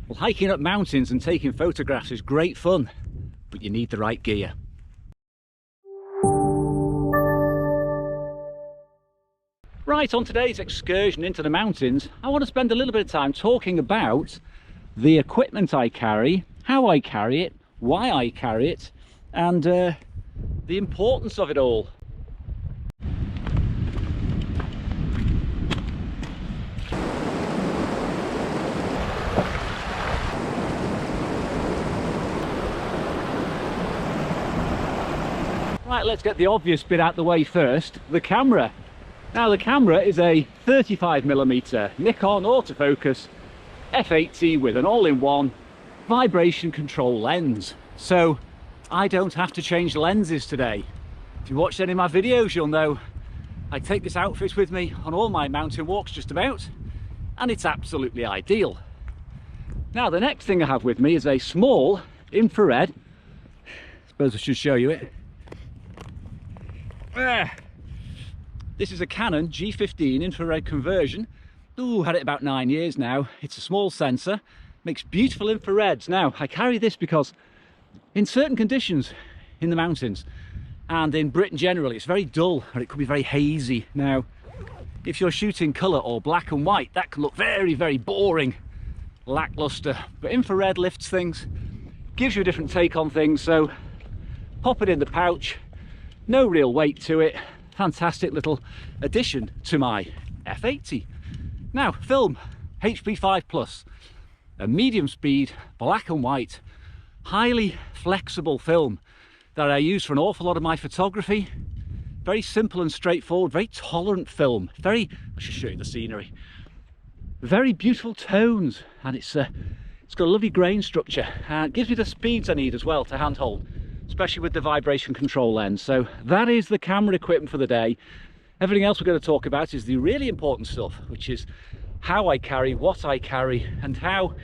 Well, hiking up mountains and taking photographs is great fun, but you need the right gear. Right, on today's excursion into the mountains, I want to spend a little bit of time talking about the equipment I carry, how I carry it, why I carry it, and the importance of it all. Right, let's get the obvious bit out the way first, the camera. Now the camera is a 35mm Nikon autofocus F80 with an all-in-one vibration control lens. So I don't have to change lenses today. If you watched any of my videos, you'll know I take this outfit with me on all my mountain walks just about, and it's absolutely ideal. Now the next thing I have with me is a small infrared. I suppose I should show you it. This is a Canon G15 infrared conversion. Ooh, had it about 9 years now. It's a small sensor, makes beautiful infrareds. Now, I carry this because in certain conditions in the mountains and in Britain generally, it's very dull and it could be very hazy. Now, if you're shooting colour or black and white, that can look very, very boring, lackluster. But infrared lifts things, gives you a different take on things, so pop it in the pouch. No real weight to it. Fantastic little addition to my F80. Now, film, HP5+, a medium speed, black and white, highly flexible film that I use for an awful lot of my photography. Very simple and straightforward, very tolerant film. I should show you the scenery. Very beautiful tones, and it's got a lovely grain structure, and it gives me the speeds I need as well to handhold, especially with the vibration control lens. So that is the camera equipment for the day. Everything else we're going to talk about is the really important stuff, which is how I carry, what I carry, and how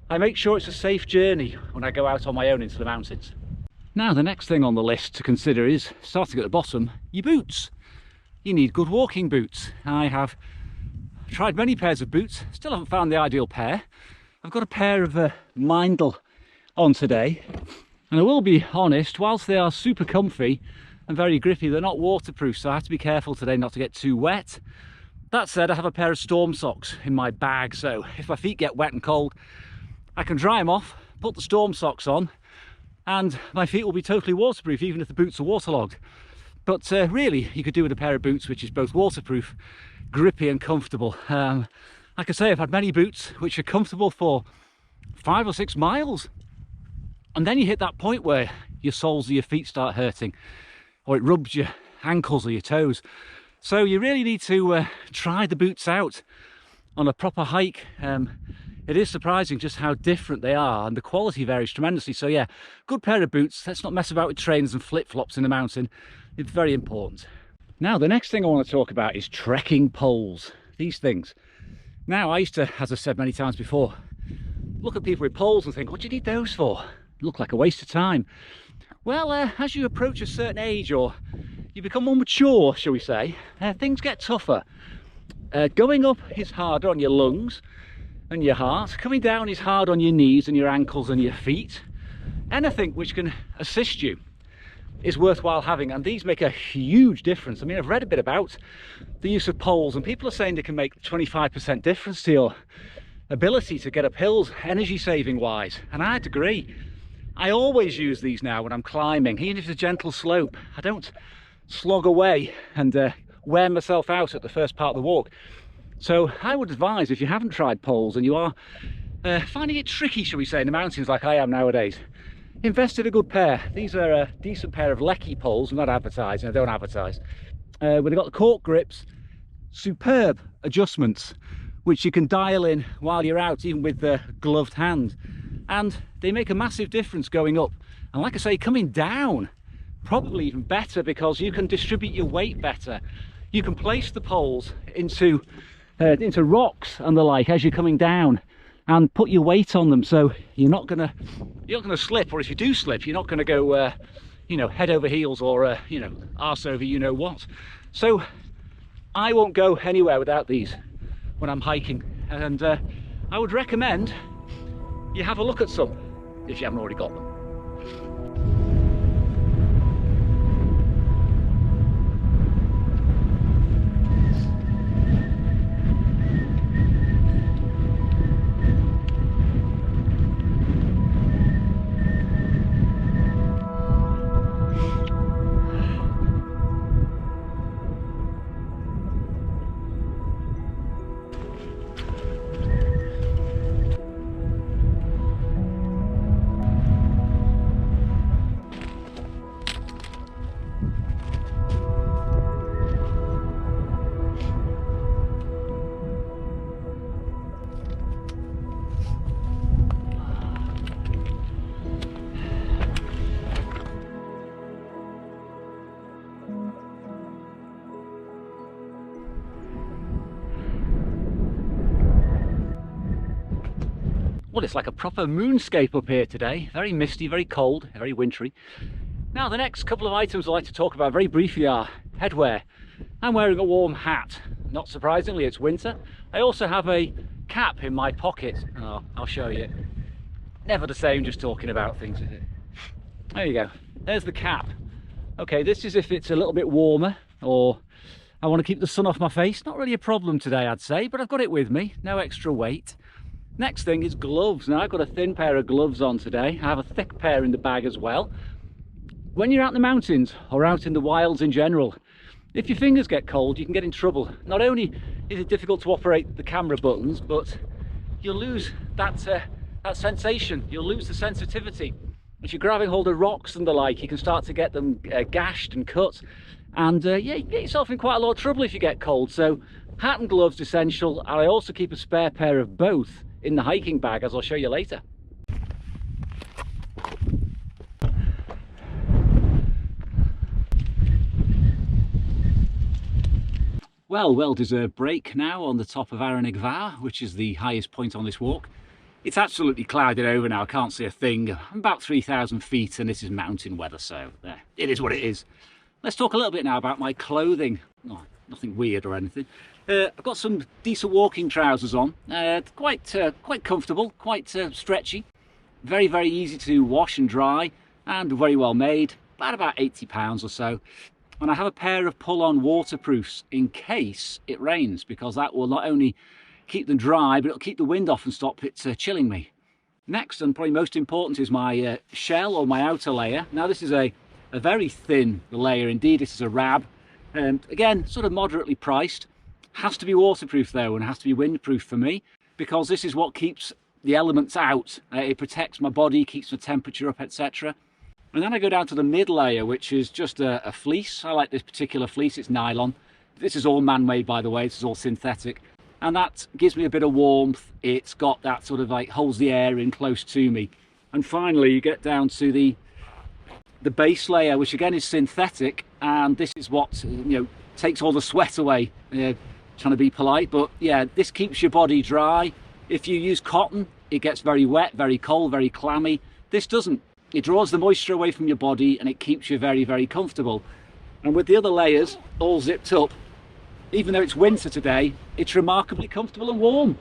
I make sure it's a safe journey when I go out on my own into the mountains. Now the next thing on the list to consider is, starting at the bottom, your boots. You need good walking boots. I have tried many pairs of boots, still haven't found the ideal pair. I've got a pair of Mindel on today. And I will be honest, whilst they are super comfy and very grippy, they're not waterproof, so I have to be careful today not to get too wet. That said, I have a pair of storm socks in my bag, so if my feet get wet and cold, I can dry them off, put the storm socks on, and my feet will be totally waterproof, even if the boots are waterlogged. But really, you could do with a pair of boots which is both waterproof, grippy and comfortable. Like I say, I've had many boots which are comfortable for 5 or 6 miles. And then you hit that point where your soles of your feet start hurting, or it rubs your ankles or your toes. So you really need to try the boots out on a proper hike. It is surprising just how different they are, and the quality varies tremendously. So yeah, good pair of boots. Let's not mess about with trainers and flip-flops in the mountain. It's very important. Now the next thing I want to talk about is trekking poles. These things. Now I used to, as I've said many times before, look at people with poles and think, what do you need those for? Look like a waste of time. Well, as you approach a certain age, or you become more mature, shall we say, things get tougher. Going up is harder on your lungs and your heart. Coming down is hard on your knees and your ankles and your feet. Anything which can assist you is worthwhile having, and these make a huge difference. I mean, I've read a bit about the use of poles, and people are saying they can make 25% difference to your ability to get up hills, energy saving wise, and I'd agree. I always use these now when I'm climbing, even if it's a gentle slope. I don't slog away and wear myself out at the first part of the walk. So I would advise, if you haven't tried poles and you are finding it tricky, shall we say, in the mountains like I am nowadays, invest in a good pair. These are a decent pair of Lecky poles. I'm not advertising, I don't advertise. Where they've got the cork grips, superb adjustments, which you can dial in while you're out, even with the gloved hand. And they make a massive difference going up. And like I say, coming down, probably even better, because you can distribute your weight better. You can place the poles into rocks and the like as you're coming down, and put your weight on them, so you're not gonna slip, or if you do slip, you're not gonna go you know, head over heels, or you know, arse over you know what. So I won't go anywhere without these when I'm hiking, and I would recommend you have a look at some if you haven't already got them. Well, it's like a proper moonscape up here today. Very misty, very cold, very wintry. Now, the next couple of items I'd like to talk about very briefly are headwear. I'm wearing a warm hat. Not surprisingly, it's winter. I also have a cap in my pocket. Oh, I'll show you. Never the same just talking about things, is it? There you go. There's the cap. Okay, this is if it's a little bit warmer or I want to keep the sun off my face. Not really a problem today, I'd say, but I've got it with me. No extra weight. Next thing is gloves. Now, I've got a thin pair of gloves on today. I have a thick pair in the bag as well. When you're out in the mountains or out in the wilds in general, if your fingers get cold, you can get in trouble. Not only is it difficult to operate the camera buttons, but you'll lose that sensation. You'll lose the sensitivity. If you're grabbing hold of rocks and the like, you can start to get them gashed and cut. And yeah, you get yourself in quite a lot of trouble if you get cold. So hat and gloves essential. And I also keep a spare pair of both in the hiking bag, as I'll show you later. Well-deserved break now on the top of Aranigvar, which is the highest point on this walk. It's absolutely clouded over now, I can't see a thing. I'm about 3,000 feet and this is mountain weather, so it is what it is. Let's talk a little bit now about my clothing. Oh, nothing weird or anything. I've got some decent walking trousers on, quite comfortable, quite stretchy, very easy to wash and dry, and very well made, about £80 or so. And I have a pair of pull-on waterproofs in case it rains, because that will not only keep them dry, but it'll keep the wind off and stop it chilling me. Next, and probably most important, is my shell or my outer layer. Now, this is a very thin layer indeed. This is a rab, again, sort of moderately priced. Has to be waterproof though, and has to be windproof for me, because this is what keeps the elements out. It protects my body, keeps the temperature up, etc. And then I go down to the mid layer, which is just a fleece. I like this particular fleece, it's nylon. This is all man-made, by the way, this is all synthetic. And that gives me a bit of warmth. It's got that sort of like, holds the air in close to me. And finally, you get down to the base layer, which again is synthetic, and this is what, takes all the sweat away. Trying to be polite, but yeah, this keeps your body dry. If you use cotton, it gets very wet, very cold, very clammy. This doesn't. It draws the moisture away from your body and it keeps you very comfortable. And with the other layers all zipped up, even though it's winter today, it's remarkably comfortable and warm.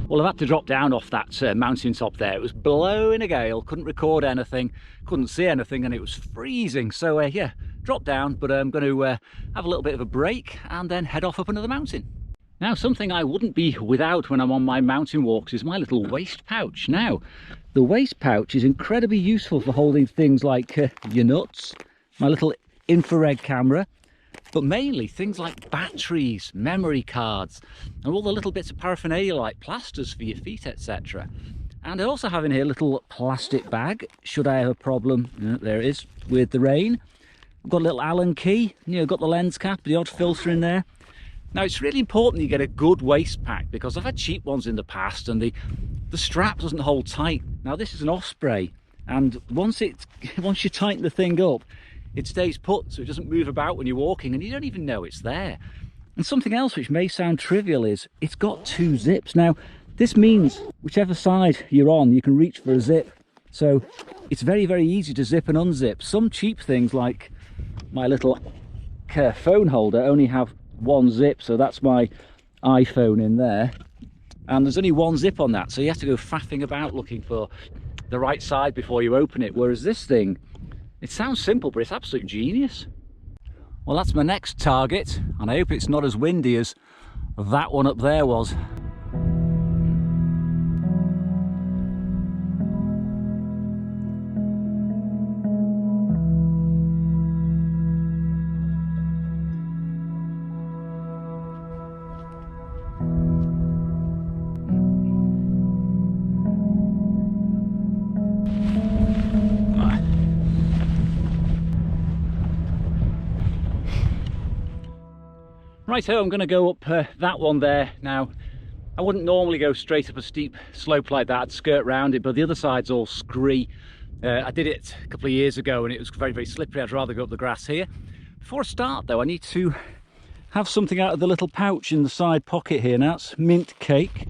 Well, I've had to drop down off that mountaintop there. It was blowing a gale, couldn't record anything, couldn't see anything, and it was freezing. So yeah, drop down, but I'm going to have a little bit of a break and then head off up another mountain. Now, something I wouldn't be without when I'm on my mountain walks is my little waist pouch. Now, the waist pouch is incredibly useful for holding things like your nuts, my little infrared camera, but mainly things like batteries, memory cards, and all the little bits of paraphernalia like plasters for your feet, etc. And I also have in here a little plastic bag, should I have a problem, there it is, with the rain. I've got a little Allen key, you know, got the lens cap, the odd filter in there. Now it's really important you get a good waist pack, because I've had cheap ones in the past and the strap doesn't hold tight. Now this is an Osprey, and once you tighten the thing up, it stays put, so it doesn't move about when you're walking and you don't even know it's there. And something else which may sound trivial is it's got 2 zips. Now this means whichever side you're on, you can reach for a zip. So it's very, very easy to zip and unzip. Some cheap things like my little phone holder only have 1 zip, so that's my iPhone in there. And there's only 1 zip on that, so you have to go faffing about looking for the right side before you open it. Whereas this thing, it sounds simple, but it's absolute genius. Well, that's my next target, and I hope it's not as windy as that one up there was. Right, so I'm going to go up that one there. Now, I wouldn't normally go straight up a steep slope like that, I'd skirt round it, but the other side's all scree. I did it a couple of years ago and it was very, very slippery. I'd rather go up the grass here. Before I start though, I need to have something out of the little pouch in the side pocket here. Now that's mint cake.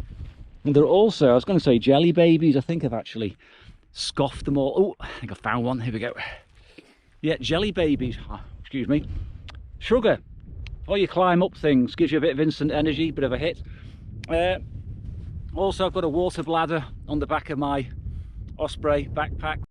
And there are also, I was going to say jelly babies. I think I've actually scoffed them all. Oh, I think I found one. Here we go. Yeah, jelly babies. Oh, excuse me. Sugar. Or you climb up things, gives you a bit of instant energy, bit of a hit. Also, I've got a water bladder on the back of my Osprey backpack.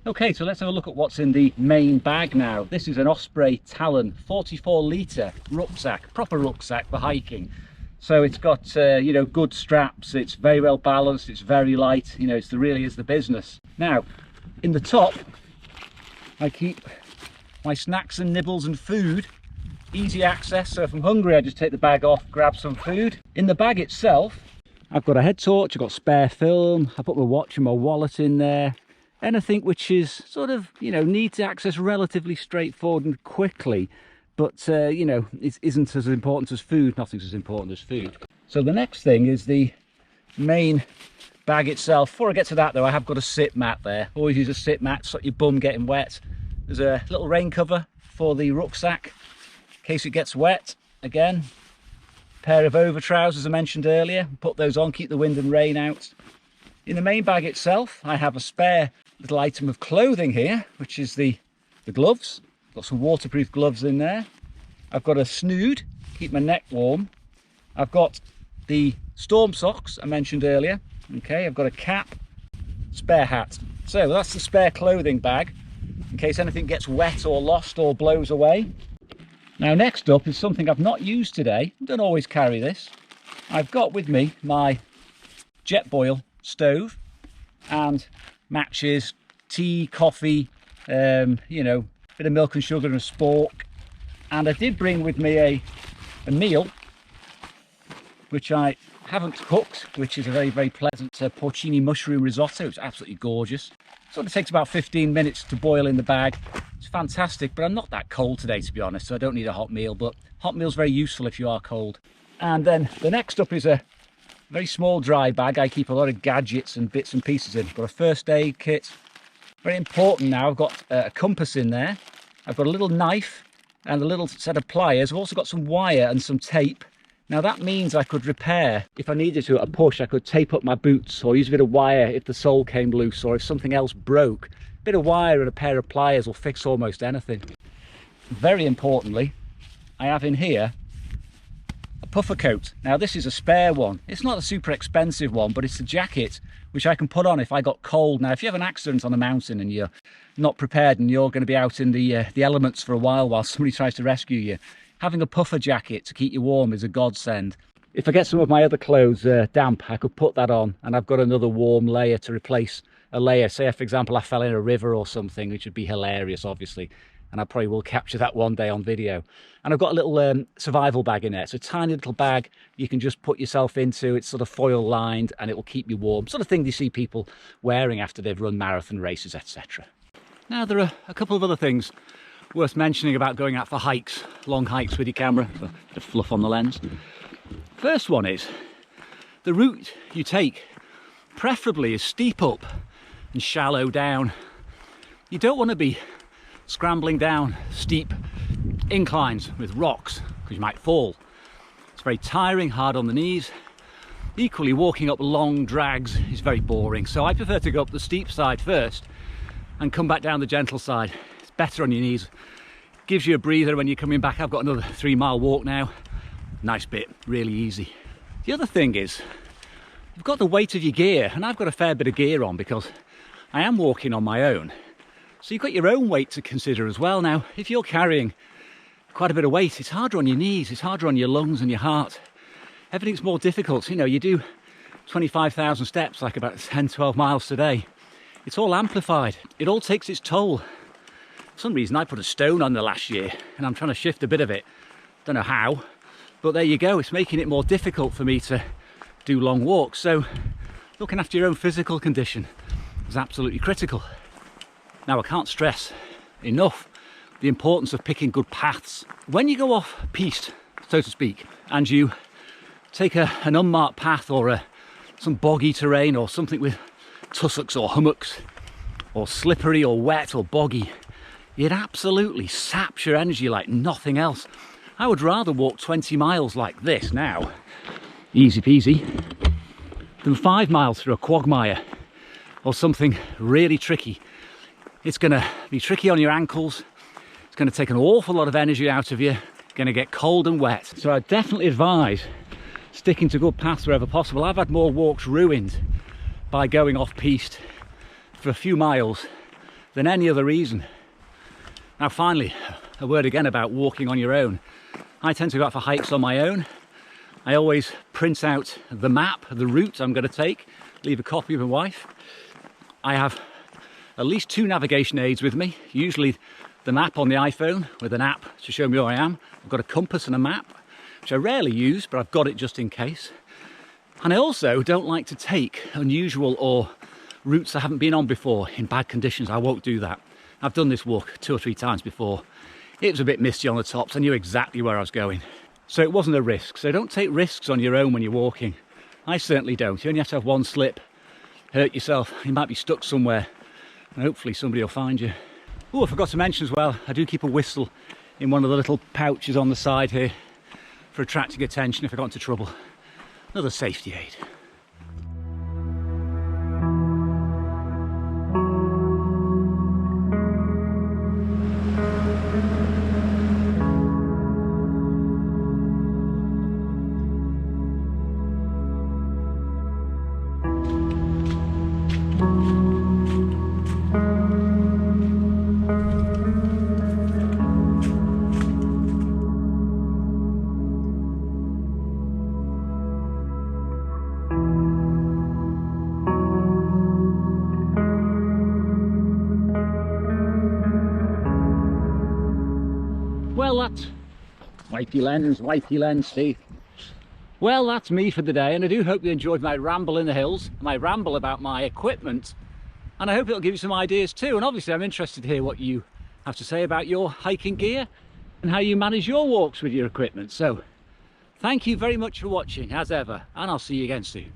Okay, so let's have a look at what's in the main bag now. This is an Osprey Talon 44 litre rucksack, proper rucksack for hiking. So it's got, you know, good straps, it's very well balanced, it's very light, you know, it really is the business. Now, in the top, I keep my snacks and nibbles and food, easy access, so if I'm hungry I just take the bag off, grab some food. In the bag itself, I've got a head torch, I've got spare film, I put my watch and my wallet in there. Anything which is sort of, you know, need to access relatively straightforward and quickly, but, you know, it isn't as important as food. Nothing's as important as food. So the next thing is the main bag itself. Before I get to that though, I have got a sit mat there. Always use a sit mat to stop your bum getting wet. There's a little rain cover for the rucksack in case it gets wet. Again, pair of over trousers I mentioned earlier. Put those on, keep the wind and rain out. In the main bag itself, I have a spare little item of clothing here, which is the gloves. Got some waterproof gloves in there. I've got a snood, keep my neck warm. I've got the storm socks I mentioned earlier. Okay, I've got a cap, spare hat. So that's the spare clothing bag in case anything gets wet or lost or blows away. Now next up is something I've not used today. I don't always carry this. I've got with me my Jetboil stove and matches, tea, coffee, you know, bit of milk and sugar and a spork. And I did bring with me a meal which I haven't cooked, which is a very, very pleasant porcini mushroom risotto. It's absolutely gorgeous. Sort of takes about 15 minutes to boil in the bag. It's fantastic, but I'm not that cold today, to be honest, so I don't need a hot meal, but hot meal's very useful if you are cold. And then the next up is a very small dry bag. I keep a lot of gadgets and bits and pieces in. Got a first aid kit. Very important now, I've got a compass in there. I've got a little knife and a little set of pliers. I've also got some wire and some tape. Now that means I could repair, if I needed to at a push, I could tape up my boots or use a bit of wire if the sole came loose or if something else broke. A bit of wire and a pair of pliers will fix almost anything. Very importantly, I have in here a puffer coat. Now this is a spare one. It's not a super expensive one, but it's a jacket which I can put on if I got cold. Now if you have an accident on a mountain and you're not prepared and you're going to be out in the elements for a while somebody tries to rescue you, having a puffer jacket to keep you warm is a godsend. If I get some of my other clothes damp, I could put that on and I've got another warm layer to replace a layer. Say, for example, I fell in a river or something, which would be hilarious, obviously. And I probably will capture that one day on video. And I've got a little survival bag in there. It's a tiny little bag you can just put yourself into. It's sort of foil lined and it will keep you warm. Sort of thing you see people wearing after they've run marathon races, etc. Now, there are a couple of other things worth mentioning about going out for hikes, long hikes with your camera. A bit of fluff on the lens. First one is, the route you take preferably is steep up and shallow down. You don't want to be scrambling down steep inclines with rocks because you might fall. It's very tiring, hard on the knees. Equally, walking up long drags is very boring, so I prefer to go up the steep side first and come back down the gentle side. It's better on your knees, gives you a breather when you're coming back. I've got another 3-mile walk now. Nice bit, really easy. The other thing is, you've got the weight of your gear, and I've got a fair bit of gear on because I am walking on my own. So you've got your own weight to consider as well. Now, if you're carrying quite a bit of weight, it's harder on your knees, it's harder on your lungs and your heart. Everything's more difficult. You know, you do 25,000 steps, like about 10, 12 miles today. It's all amplified. It all takes its toll. For some reason, I put a stone on the last year and I'm trying to shift a bit of it. Don't know how, but there you go. It's making it more difficult for me to do long walks. So looking after your own physical condition is absolutely critical. Now, I can't stress enough the importance of picking good paths. When you go off piste, so to speak, and you take an unmarked path or some boggy terrain or something with tussocks or hummocks or slippery or wet or boggy, it absolutely saps your energy like nothing else. I would rather walk 20 miles like this now, easy peasy, than 5 miles through a quagmire or something really tricky. It's going to be tricky on your ankles. It's going to take an awful lot of energy out of you. It's going to get cold and wet. So I definitely advise sticking to good paths wherever possible. I've had more walks ruined by going off piste for a few miles than any other reason. Now finally, a word again about walking on your own. I tend to go out for hikes on my own. I always print out the map, the route I'm going to take, leave a copy with my wife. I have at least 2 navigation aids with me, usually the map on the iPhone with an app to show me where I am. I've got a compass and a map, which I rarely use, but I've got it just in case. And I also don't like to take unusual or routes I haven't been on before in bad conditions. I won't do that. I've done this walk 2 or 3 times before. It was a bit misty on the tops. I knew exactly where I was going. So it wasn't a risk. So don't take risks on your own when you're walking. I certainly don't. You only have to have one slip, hurt yourself. You might be stuck somewhere and hopefully somebody will find you. Oh, I forgot to mention as well, I do keep a whistle in one of the little pouches on the side here for attracting attention if I got into trouble. Another safety aid. Well, that's wipey lens, Steve. Well, that's me for the day, and I do hope you enjoyed my ramble in the hills, my ramble about my equipment, and I hope it'll give you some ideas too. And obviously I'm interested to hear what you have to say about your hiking gear and how you manage your walks with your equipment. So thank you very much for watching as ever, and I'll see you again soon.